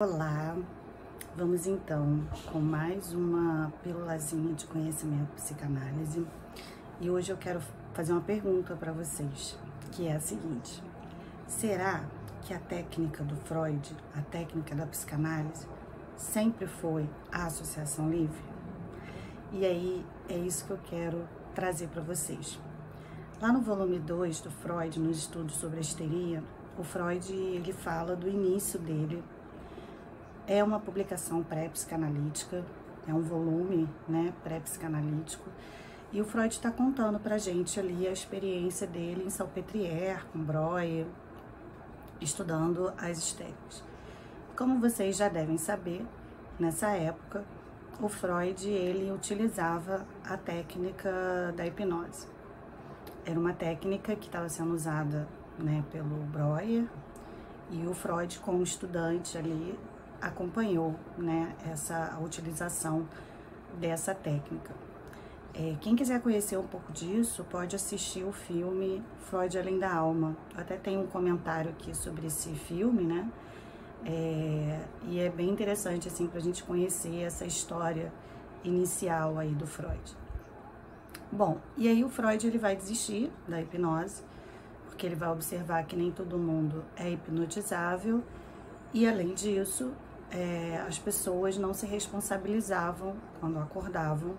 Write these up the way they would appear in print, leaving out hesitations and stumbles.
Olá, vamos então com mais uma pílulazinha de conhecimento psicanálise e hoje eu quero fazer uma pergunta para vocês, que é a seguinte: será que a técnica do Freud, a técnica da psicanálise, sempre foi a associação livre? E aí é isso que eu quero trazer para vocês. Lá no volume 2 do Freud, nos estudos sobre a histeria, o Freud ele fala do início dele. É uma publicação pré-psicanalítica, é um volume, pré-psicanalítico, e o Freud está contando pra gente ali a experiência dele em Salpêtrière, com Breuer, estudando as histéricas. Como vocês já devem saber, nessa época, o Freud, ele utilizava a técnica da hipnose. Era uma técnica que estava sendo usada, pelo Breuer, e o Freud, como estudante ali, acompanhou, a utilização dessa técnica. Quem quiser conhecer um pouco disso, pode assistir o filme Freud Além da Alma. Eu até tenho um comentário aqui sobre esse filme, e é bem interessante, assim, pra gente conhecer essa história inicial aí do Freud. Bom, e aí o Freud, ele vai desistir da hipnose, porque ele vai observar que nem todo mundo é hipnotizável, e além disso, as pessoas não se responsabilizavam, quando acordavam,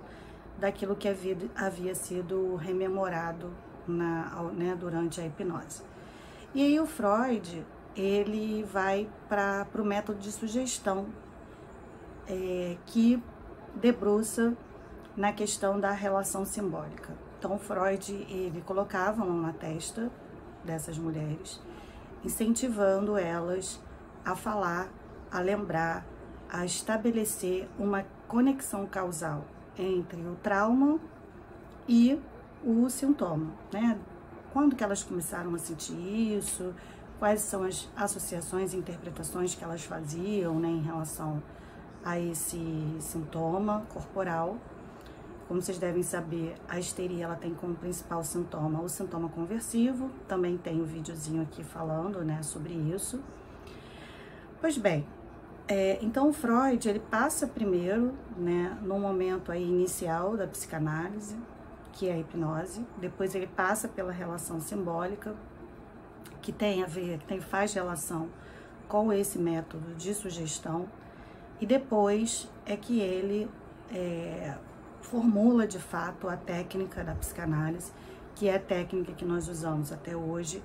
daquilo que havia sido rememorado durante a hipnose. E aí o Freud, ele vai para o método de sugestão, que debruça na questão da relação simbólica. Então o Freud, ele colocava a mão na testa dessas mulheres, incentivando elas a falar, a lembrar, a estabelecer uma conexão causal entre o trauma e o sintoma, Quando que elas começaram a sentir isso, quais são as associações e interpretações que elas faziam, em relação a esse sintoma corporal. Como vocês devem saber, a histeria, ela tem como principal sintoma o sintoma conversivo. Também tem um videozinho aqui falando, sobre isso. Pois bem, então o Freud, ele passa primeiro, no momento aí inicial da psicanálise, que é a hipnose. Depois ele passa pela relação simbólica, que tem a ver, faz relação com esse método de sugestão. E depois é que ele formula de fato a técnica da psicanálise, que é a técnica que nós usamos até hoje,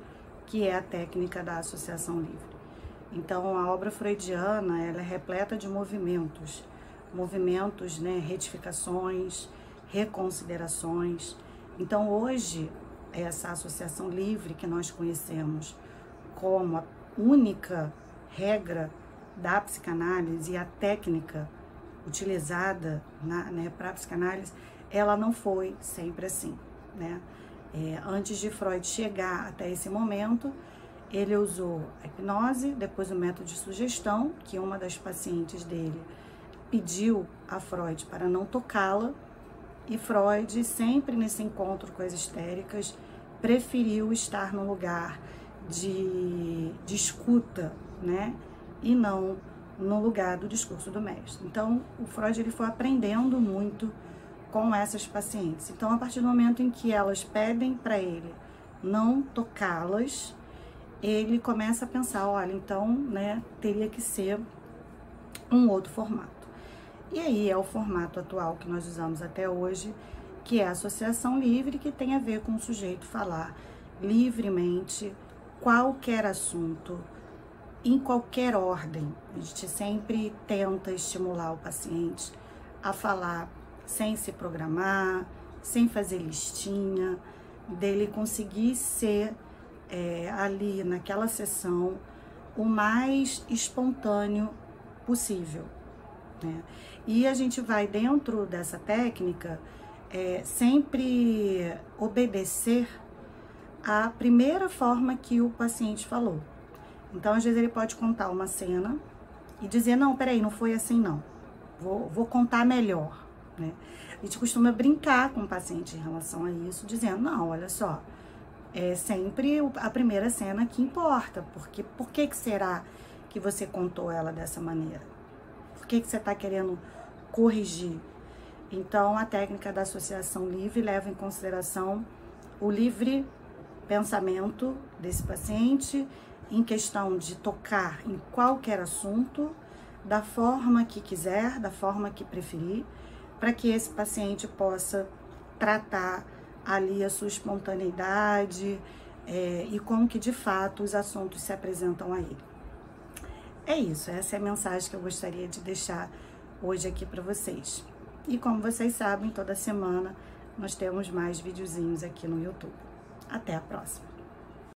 que é a técnica da associação livre. Então, a obra freudiana, ela é repleta de movimentos, retificações, reconsiderações. Então, hoje, essa associação livre que nós conhecemos como a única regra da psicanálise e a técnica utilizada para a psicanálise, ela não foi sempre assim, Antes de Freud chegar até esse momento, ele usou a hipnose, depois o método de sugestão, que uma das pacientes dele pediu a Freud para não tocá-la, e Freud, sempre nesse encontro com as histéricas, preferiu estar no lugar de escuta, e não no lugar do discurso do mestre. Então, o Freud, ele foi aprendendo muito com essas pacientes. Então, a partir do momento em que elas pedem para ele não tocá-las, ele começa a pensar, olha, então, teria que ser um outro formato. E aí é o formato atual que nós usamos até hoje, que é a associação livre, que tem a ver com o sujeito falar livremente qualquer assunto, em qualquer ordem. A gente sempre tenta estimular o paciente a falar sem se programar, sem fazer listinha, dele conseguir ser ali naquela sessão o mais espontâneo possível, E a gente vai, dentro dessa técnica, sempre obedecer à primeira forma que o paciente falou. Então, às vezes, ele pode contar uma cena e dizer, não, peraí, não foi assim, não. Vou contar melhor, A gente costuma brincar com o paciente em relação a isso, dizendo, não, olha só, é sempre a primeira cena que importa, porque por que será que você contou ela dessa maneira? Por que você está querendo corrigir? Então, a técnica da associação livre leva em consideração o livre pensamento desse paciente em questão de tocar em qualquer assunto, da forma que quiser, da forma que preferir, para que esse paciente possa tratar ali a sua espontaneidade e como que de fato os assuntos se apresentam a ele. É isso, essa é a mensagem que eu gostaria de deixar hoje aqui para vocês. E como vocês sabem, toda semana nós temos mais videozinhos aqui no YouTube. Até a próxima!